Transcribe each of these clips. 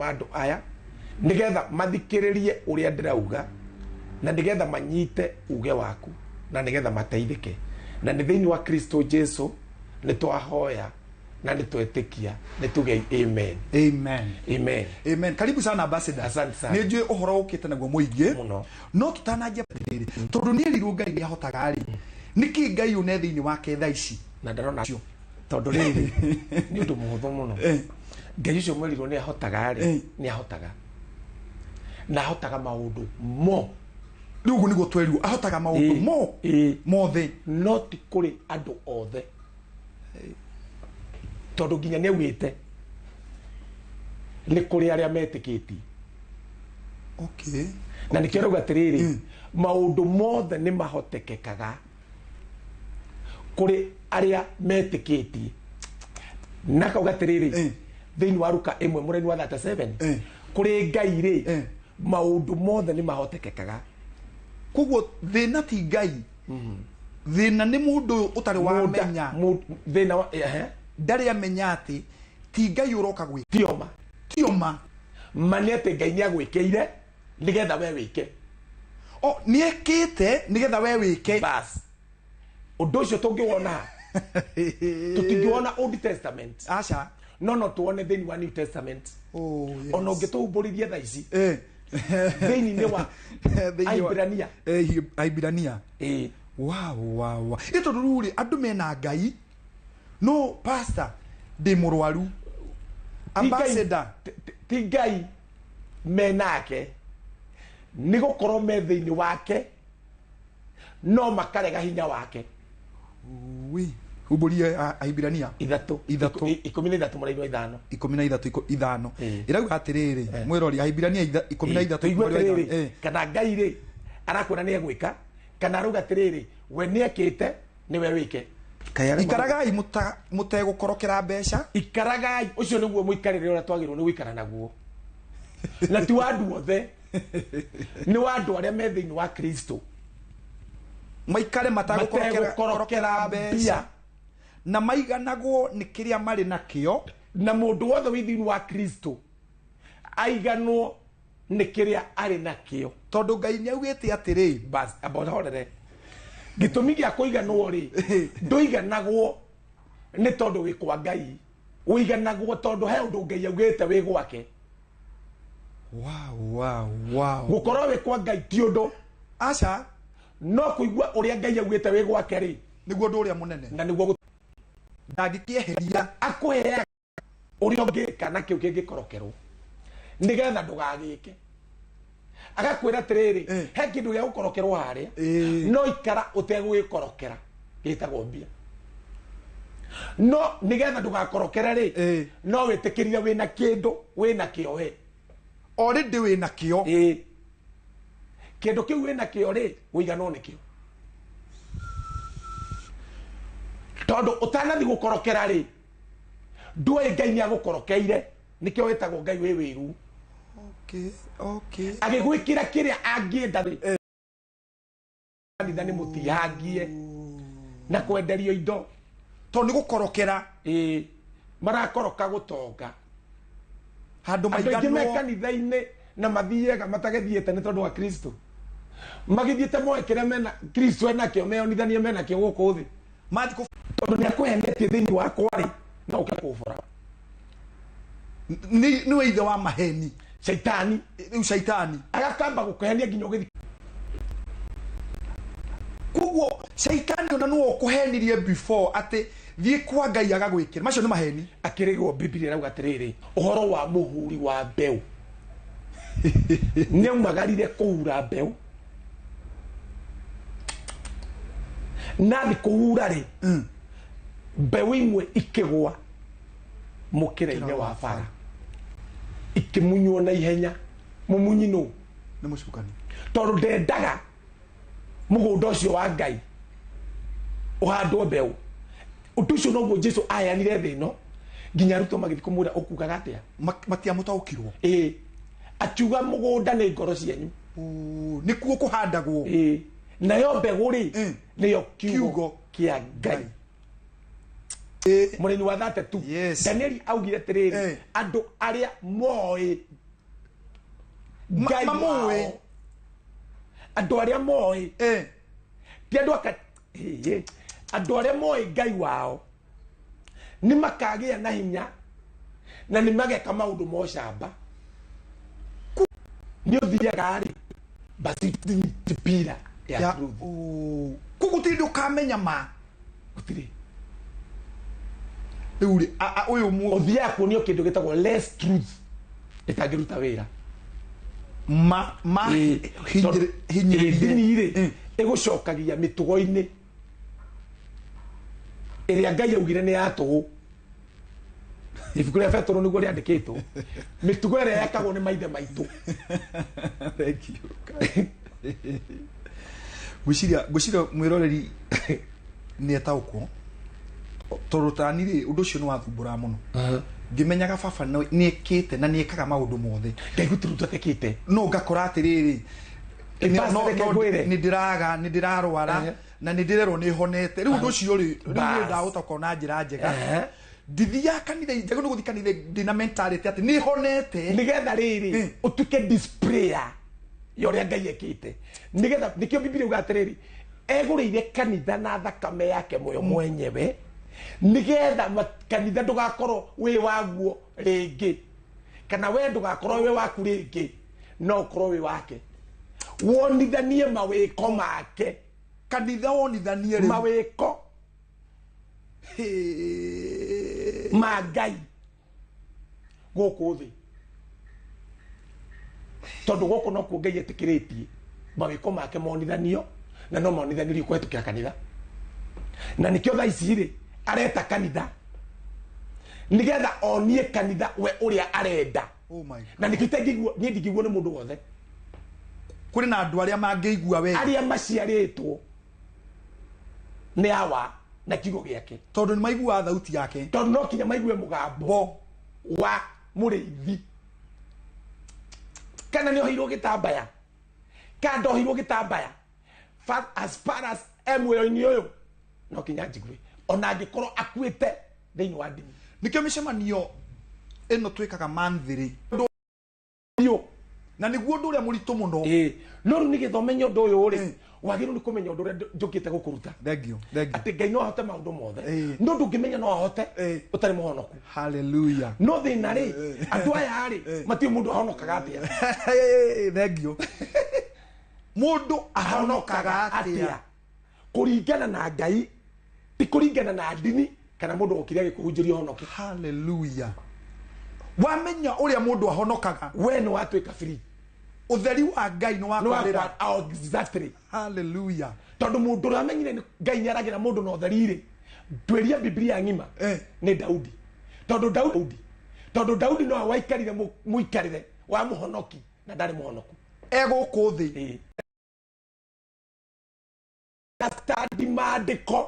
Mando aya nigetha mathikiririe uria ndirauga na nigetha manyite uge waku na nigetha mateithike na ni thiini wa Kristo Jesu ni twahoya na ni twetikia ni tuge amen amen amen amen. Karibu sana ambassador. Asante sana. Ni njui uhoro ukite naguo muingi no tutanajia riri tondu ni riru Ngai ni ahotaga ri niki Ngai une thiini wake thaa ici na ndarona tondu riri ni undu muhuthu muno Ngai ucio mwerirwo ni ahotaga ri ni ahotaga na ahotaga maundu mo riugu niguo twerirwo ahotaga maundu mo mothe not kuri andu othe tondu nginya ni augite ni kuri aria metikiti okay na nikio rauga atiriri maundu mothe ni mahotekekaga kuri aria metikiti na kauga atiriri thiini wa Luka 1 mureni wa 37 kuri Ngai ri maundu mothe ni mahotekekaga koguo thina ti Ngai thina ni mundu utari wa menya thina wa ndari amenya ati ti Ngai uroka gwi tioma manete Ngai ni agwikeire nigetha we wike ni ekite nigetha we wike bas undu ucio tungiwona tutingiwona Old Testament acha no tuone thiini wa New Testament yes. Ono ngitumburirie thaa ici thiini ni wa Aibirania wow ito ruri andu mena Ngai no pastor de murwaru ambassador ti Ngai menake ni gukorwo me thiini wake no makarega hinya wake uburie Aibirania 13 muraino 5 irauga atiriri mwirori Aibirania 13 kana Ngai ri arakwira ni egwika kana arauga atiriri we ni ekite ni we wike ikaragai mutegukorokera mbeca ikaragai ucio niguo muikarire ora twagirwo ni gwikara naguo na ti wandu othe ni wandu aria me thiini wa Kristo maikare matagukorokera mbeca na maiganagwo ni kiria mari nakio na mundu wothe wi thiini wa Kristo aiganwo ni kiria ari nakio tondu Ngai ni augite atiri bas abotore gitumi gia kuiganwo ri nduiganagwo ni tondu wi kwa Ngai uiganagwo tondu he undu Ngai augite wi gwake wow gukorwo wi kwa Ngai ti undu acha no kuigua uria Ngai augite wi gwake ri niguo ndu uria munene na niguo ndangikieheria akuhea uria ngika na kiu kingikorokerwo nigetha ndugagike agakwira atiriri he kindu gia gukorokerwo haria no ikara utegwikorokera gitagwo mbia no nigetha ndugakorokera ri no witikirire wina kindu wina kio we already wina kio kindu kiu wina kio ri uigano nikio tondu utanathi gukorokera ri ndue Ngai ni agukorokeire nikio wetagwo Ngai wi wiru okay agigwikira kiria angienda ri ni mutihangie na kwenderio indo to ni gukorokera marakoroka gutonga handu maiganwo me kanitha-ini na mathiega matagethiete ni tondu wa Kristo magithiete moekere mena Kristo enakio meonithanie menakio guku thi mathiko tondu ni akuhenetie thiini wakwa ri na ukakubura ni weithe wa maheni shaitani agakamba gukuhenia nginya ugithi kuguo shaitani ona no kuhenirie before ati thie kwa Ngai agagwikira macio ni maheni akirigwo Biblia rauga atiriri uhoro wa muhuri wa mbeu ne magarire kuhura mbeu nani kuhura ri mbeu imwe ikigwa mukire-ine wa bara ikimunywo na ihenya mumunyi no ni mucukani tondu ndendaga mugunda ucio wa Ngai uhandwo mbeu undu ucio noguo Jesu ayanire thi no nginya ruto magithi kumura ukugaga atia matia mutaukirwo akiuga mugunda ni ngoro cianyu ni kuo kuhandagwo nayo mbegu ri niyo kiugo kia Ngai mũrĩni wa 32 Danieli augire atĩrĩrĩ andũ arĩa moĩ Ngai wao andũ arĩa moĩ ti andũ andũ arĩa moĩ Ngai wao nĩ makagĩa na hinya na nĩ mageka maũndũ ma ũcamba nĩ ũthiaga rĩ basi tipira ya kuguti ndukamenya ma gutire rĩu ũyũ mu ũthiaga kuonio kĩndũ gĩtagwo less truth ĩtangĩruta wĩra hinyĩrĩire rĩ ĩgũcokagia mĩtugo-inĩ ĩrĩa Ngai augire nĩ ya tũhũ ibuku rĩa Petero nĩguo rĩandĩkĩtwo mĩtugo ĩrĩa yakagwo nĩ maithe maitũ ngwĩciria mwĩroreri nĩ etaũkwo tondũ tani rĩ ũndũ ũcio nĩ wathumbũra mũno ngĩmenyaga baba nĩ ĩkĩte na nĩ ĩkaga maũndũ mothe Ngai gũtirĩ ũtekĩte no ngakora atĩrĩrĩ nĩ ndĩrarwara na nĩ ndĩrerwo nĩ honete rĩu ũndũ ũcio rĩ rĩu ndahota na njĩra njega ndithia kanitha njega nĩ gũthiĩ kanitha ndĩna mentality atĩ nĩ honete nĩgetha rĩrĩ ũtuĩke displayer ya ũrĩa Ngai ekĩte nĩgetha nĩkĩo Biblia yuga atĩrĩrĩ egũrĩire kanitha na thakame yake moyo mwenyewe nĩgetha kanitha ndũgakorwo wĩ waguo rĩngĩ kana we ndũgakorwo wĩ waku rĩngĩ no ũkorwo wĩ wake wonithanie mawĩko make kanitha wonithanie rĩ mawĩko ma Ngai gũkũ thĩ tondũ gũkũ no kuo Ngai etĩkĩrĩtie mawĩko make monithanio na no monithanirio kũhetũkĩra kanitha na nĩkĩo thaa ici rĩ areta kanitha nĩgetha onie kanitha we ũrĩa arenda na nĩkĩo niĩ ndingĩiguo nĩ mũndũ wothe kũrĩ na andũ arĩa mangĩigua we arĩa maciarĩtwo nĩ awa na kiugo gĩake tondũ nĩ maiguaga thauti yake tondũ no kinya maigue mũgambo wa mũrĩithi kana nĩ ohirwo gĩtambaya kana ndohirwo gĩtambaya as far as muoyo-inĩ ũyũ no kinya njigũe ona angĩkorwo akuĩte thĩinĩ wa ndini nĩkĩo mĩcemanio ĩno twĩkaga manthĩrĩ na nĩguo ũndũ ũrĩa mũritũ mũno no rĩu nĩgetha ũmenye ũndũ ũyũ rĩ wagĩrĩirwo nĩ kũmenya ũndũ ũrĩa njũkĩte gũkũruta atĩ Ngai no ahote maũndũ mothe no ndũngĩmenya no ahote ũtarĩ mũhonoku haleluya no thĩna rĩ andũ aya rĩ matiĩ mũndũ ahonokaga atĩa thengio mũndũ ahonokaga atĩa kũringana na Ngai ti kũringana na ndini kana mũndũ okire gĩkũhunjĩrio honoke haleluya wamenya ũrĩa mũndũ ahonokaga we nĩ watuĩka free utheri wa Ngai nĩ wakwarĩra exactly haleluya tondũ mũndũ ũrĩa amenyire Ngai nĩ aragĩra mũndũ na ũtheri rĩ ndwĩria Biblia ng'ima nĩ Daudi tondũ Daudi no waikarire mũikarire wa mũhonoki na ndarĩ mũhonoku egũkũ thĩ stadi maandĩko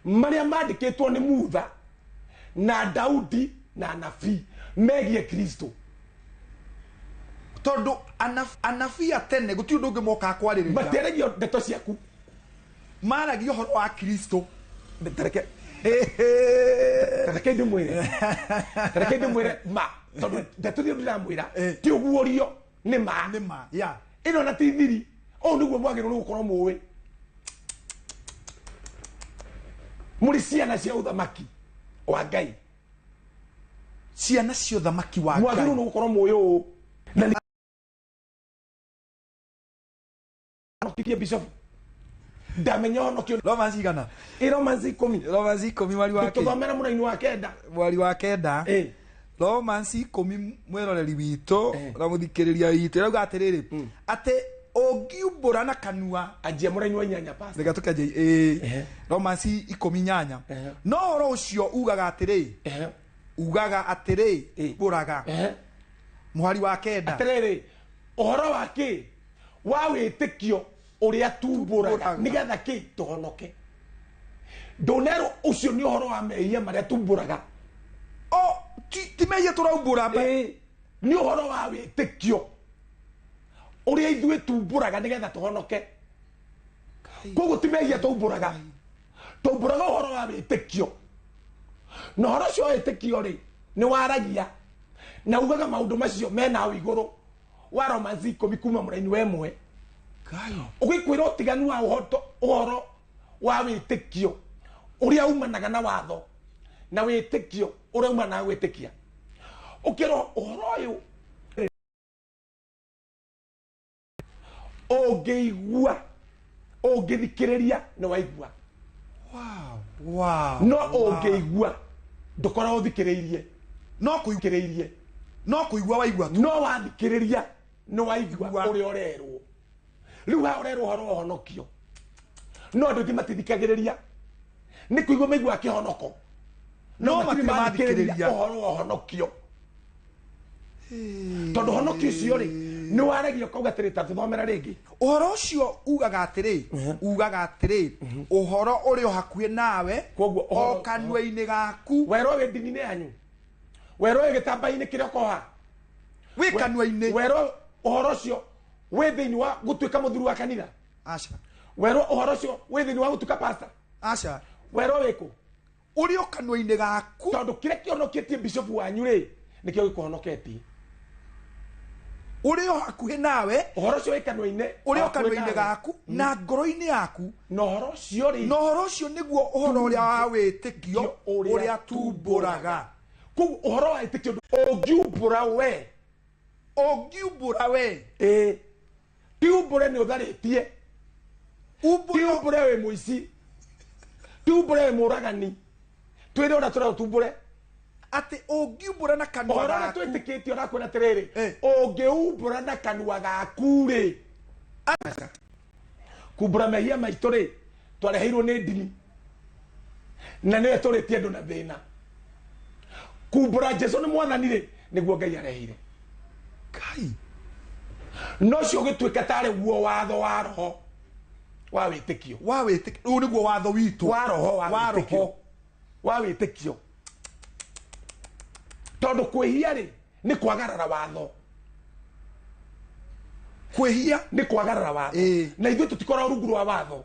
marĩa mandĩkĩtwo nĩ Mutha na Daudi na anabii megiĩ Kristo tondũ anabii atene gũtirĩ ũndũ ũngĩ mokaga kwarĩrĩria matĩrĩgio ndeto ciaku maragia ũhoro wa Kristo tareke ndĩmwĩre ma tondũ ndeto iria ndĩramwĩra ti ũguũrio nĩ ma ĩno na ti thiri ũũ nĩguo mwagĩrĩirwo nĩ gũkorwo mũĩ mũrĩ ciana cia ũthamaki wa Ngai ciana cia ũthamaki wa Ngai mwagĩrĩirwo nĩ gũkorwo mũĩ ũũ na nĩkĩtie bishop ndamenya honokio Romans igana Romans 10 mwari wa tũthomera mũraini wa kenda mwari wa kenda Romans 10 mwĩroreri witũ na mũthikĩrĩria witũ rauga atĩrĩrĩ atĩ ũngiumbũra na kanua anjia mũraini wa 8 pastor reka tũkanjia Romans 10:8 no ũhoro ũcio ugaga atĩrĩ mbũraga mwari wa kenda atĩrĩrĩ ũhoro wa kĩ wa wĩtĩkio ũrĩa tumbũraga nĩgetha kĩ tũhonoke ndũnerwo ũcio nĩ ũhoro wa mehia marĩa tumbũraga ti mehia tũraumbũra nĩ ũhoro wa wĩtĩkio ũrĩa ithuĩ tumbũraga nĩgetha tũhonoke koguo ti mehia tũmbũraga ũhoro wa wĩtĩkio no horo cio etekio ri ni waragia na ugaga maundu macio mena iguru wa Romans 10 kuma muraini wemwe kayo ugikwira utiganu wa uhoro wa witekio uria umanaga na watho na witekio uria umanaga witekia ukiro uhoro uyu ogeigua ogithikiriria no waigua wow no ogeigua ndukora uthikiririe no kuigua no kuigua waigua no wathikiriria no waigua uri orerwo riu ha orerwo horo honokio no ndu matithikagiriria ni kuigua maigua kihonoko no matithikiriria horo honokio tondu honokio cio ri ni waragia kauga atiri ta thomera ringi uhoro ucio ugaga atiri uhoro uri hakuhe nawe koguo o kanwa-ini gaku wero we ndini-ini yanyu wero we gitamba-ini kiria koha wi kanwa-ini wero uhoro ucio we thiini wa gutuika muthuru wa kanitha acha wero uhoro ucio we thiini wa gutuika pastor acha wero wiku uri o kanwa-ini gaku tondu kiria kionoketie bishop wanyu ri nikio gikuhonoketie uri o hakuhe nawe uhoro ucio wikanwa-ini uri o kanwa-ini gaku na ngoro-ini yaku no uhoro ucio ri no uhoro ucio niguo uhoro uria wa witikio uria tumburaga koguo uhoro wa witikio ongiumbura we tiumbure ni utharitie tiumbure we muici tiumbure we muragani twire ura tura tumbure ati ongiumbura na kanwa gaku uhoro twitikitie ora kwena tiriri ongiumbura na kanwa gaku ri kumbura mehia maitu ri twareheirwo ni ndini na niwe turitie andu na thina kumbura Jesu ni mwathani ri niguo Ngai areheire kai no cio gituika tare guo watho wa roho wa witikio u niguo watho witu wa roho wa witikio tondu kwihia ri ni kwagarara watho kwihia ni kwagarara watho na ithuĩ tutikorwo rungu rwa watho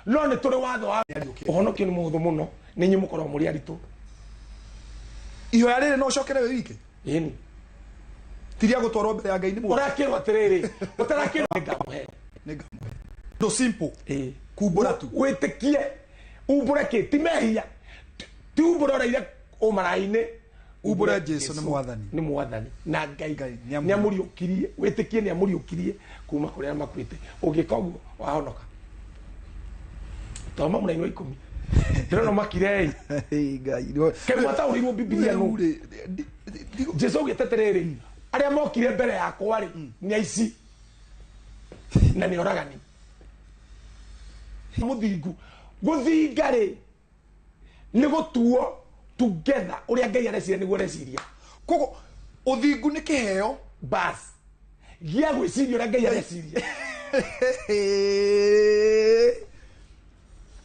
no ni turi watho wa uhonokio ni muhuthu muno ni nyi mukorwo muri aritu ihoya riri no ucokere we wike ini tiria gutwarwo mbere ya Ngai ni muoyo urakirwo atiriri utarakirwo ngamuhe ndo simple kumbura tu witikie umbure ki timehia ti umbure uraire umaraine umbure Jesu ni mwathani na Ngai ni amuriukirie witikie ni amuriukirie kuma kuri arĩa makuite ungika uguo wahonoka toma muraini wa 10 ndĩrona makirei Ngai kemwata urirwo Biblia no Jesu ugiteterere arĩa mokire mbere yakwa ri ni aici na ni oragani muthingu guthinga ri ni gutuo together uria Ngai areciria niguo areciria kogo uthingu ni kiheo bas gia gwiciria uria Ngai areciria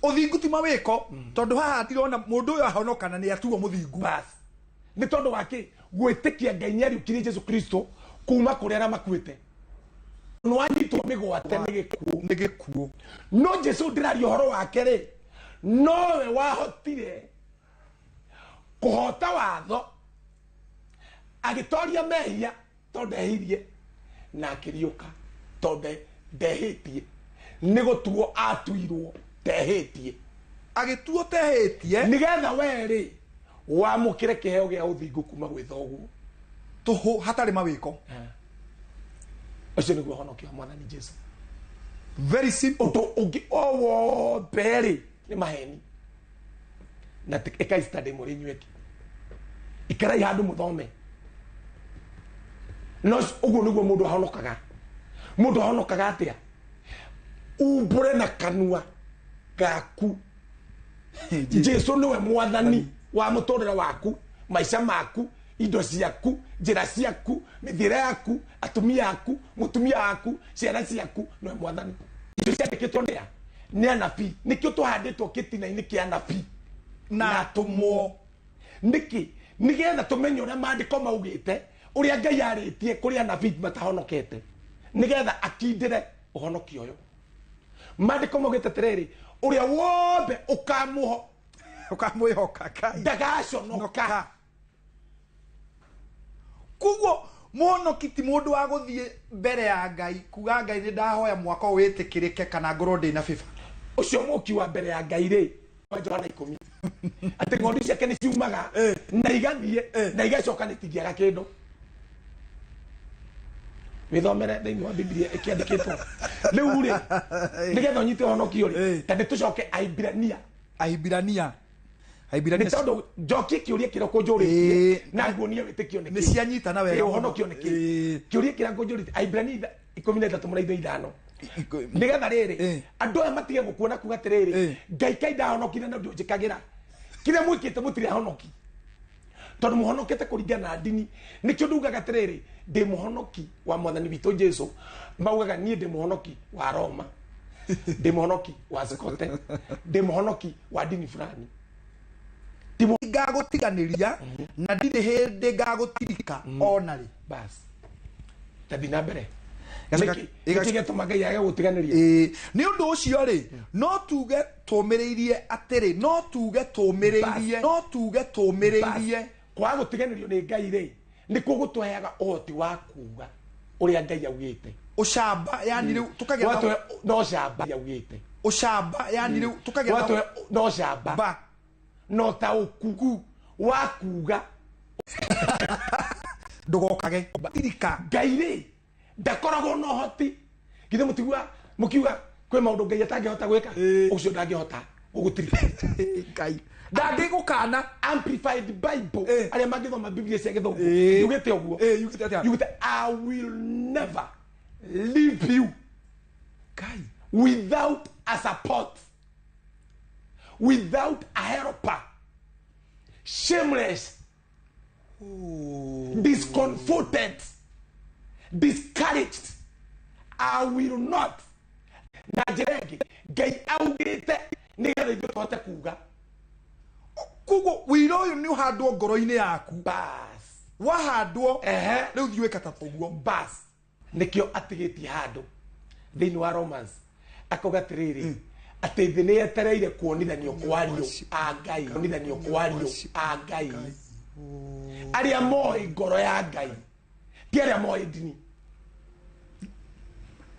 uthingu ti mawiko tondu haha ndirona mundu uyu ahonokana ni atuo muthingu bas ni tondu waki gwitikia Ngai ni ariukirie Jesu Kristo kuma kuri arĩa makuite no anyitwo migwate ni gikuo no Jesu ndiraria horo wake ri nowe wahotire kuhota watho agitoria mehia tondu ehirie na akiriuka tondu ndehitie ni gutuo atuirwo tehitie agituo tehitie nigetha weri wamukire kiheo gia uthingu kuma gwi thoguo tuhu hatari mawiko ucio niguo honokio mwathani Jesu very simple undu ungi owo beri ni maheni na eka study muri nyweki ikarai handu muthome no uguo niguo mundu ahonokaga atia umbure na kanua gaku Jesu niwe mwathani wa muturire waku maisha maku indo ciaku njira ciaku mithira yaku atumia yaku mutumia waku ciana ciaku niwe mwathani indo ciandikitwo ni anabii nikio tuhanditwo kitina-ini kia anabii na tumwo niki nigetha tumenye uria maandiko maugite uria Ngai aritie kuri anabii matahonokete nigetha akindire uhonokio uyu maandiko maugite tiriri uria wothe ukamuho ukamwihoka kai ndagaconoka kuguo muhonoki ti mundu wa guthie mbere ya Ngai kuga Ngai ni ndahoya mwaka witikirike kana ngoro ndi na biba ucio muki wa mbere ya Ngai ri wa Johana 10 ati ng'ondu ciake ni ciumaga na igathie na igacoka nitingiaga kindu withomere thiini wa Biblia ikiandikitwo riu ri nigetha unyite honokio ri tande tucoke Aibirania ni tondu njokie kiuria kiroko njuritie na nguonie witikio ni cianyitana wega honokio ni kiuria kirango njuritie Aibirania 13:5 nigetha riri andu aya matige gukuona kuga atiriri Ngai kai ndahonokire na ndio njikagira kire mwikite mutire honoki tondu muhonokete kuringana na ndini nikio ndugaga atiriri ndi muhonoki wa mwathani witu Jesu maugaga nie ndi muhonoki wa Roma ndi muhonoki wa Scotland ndi muhonoki wa dini fulani timo ngagutiganiria na ndini hindi ngagutirika onari bas tathi na mbere itige tumagai aga gutiganiria ni undu ucio ri no tuge tumiriirie atiri no tuge tumiriirie kwa gutiganirio ni Ngai ri ni kugutuheaga uhoti wa kuga uria Ngai augite ucamba yani riu tukagira no camba augite ucamba yani riu tukagira no camba no ta ukugu wa kuga ndugokage batirika Ngai ri ndakoragwo no hoti githe mukiuga kwe maundu Ngai atangihota gwika ucio ndangihota gugutirika Ngai ndangigukana Amplified Bible aria magithoma Biblia cia githongo yugite uguo yugite I will never leave you Ngai without a support, without a helper, shameless, discomforted, discouraged. I will not. Najeregi Ngai augite nigetha ithuĩ tũhote kuga kuguo wĩra ũyũ nĩ ũhandwo ngoro-inĩ yaku bas wahandwo rĩu thiĩ wĩka ta ũguo bas nĩkĩo atigĩtie handũ thĩinĩ wa Romans akauga atĩrĩrĩ atĩ thĩ nĩ yetereire kuonithanio kwario a Ngai kuonithanio kwario a Ngai arĩa moĩ ngoro ya Ngai ti arĩa moĩ ndini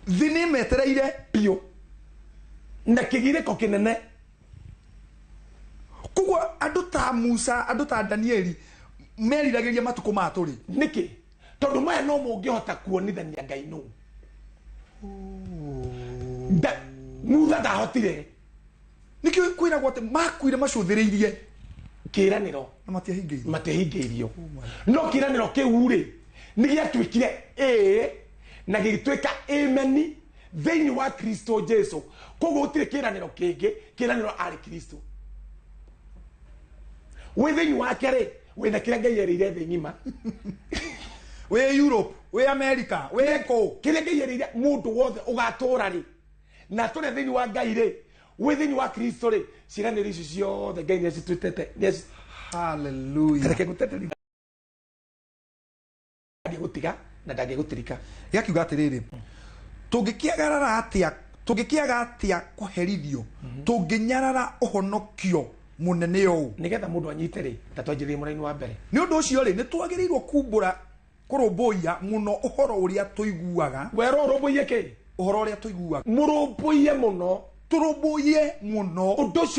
thĩ nĩ metereire biũ na kĩgirĩko kĩnene kuguo andũ ta Musa andũ ta Danieli meriragĩria matukũ ma tũrĩ nĩkĩ tondũ maya no mũngĩhota kuonithania Ngai nũ Musa ndahotire nĩkĩo kwĩragwo atĩ makuire macũthĩrĩirie kĩĩranĩro na matihingĩirio no kĩĩranĩro kĩu rĩ nĩ gĩatuĩkire na gĩgĩtuĩka ameni thĩinĩ wa Kristo Jesu koguo gũtirĩ kĩĩranĩro kĩngĩ kĩĩranĩro arĩ Kristo wĩ thĩinĩ wake rĩ wĩna kĩrĩa Ngai erĩire thĩ ng'ima wĩ Europe wĩ America wĩ kũ kĩrĩa Ngai erĩire mũndũ wothe ũgatũũra rĩ na tũrĩ thĩinĩ wa Ngai rĩ wĩ thĩinĩ wa Kristo rĩ ciĩranĩro icio ciothe Ngai nĩacitwĩtĩte hallelujah reke gũteterithia gũtiga na ndangĩgũtirika gĩakiuga atĩrĩrĩ tũngĩkĩaga atĩa kũherithio tũngĩnyarara ũhonokio munene ũũ nigetha mũndũ anyite rĩ ta twanjĩrĩrie mũraini wa mbere nĩ ũndũ ũcio rĩ nĩ twagĩrĩirwo kumbũra kũrũmbũiya mũno ũhoro ũrĩa tũiguaga werwo ũrũmbũiye kĩ ũhoro ũrĩa tũiguaga mũrũmbũiye mũno tũrũmbũiye mũno ũndũ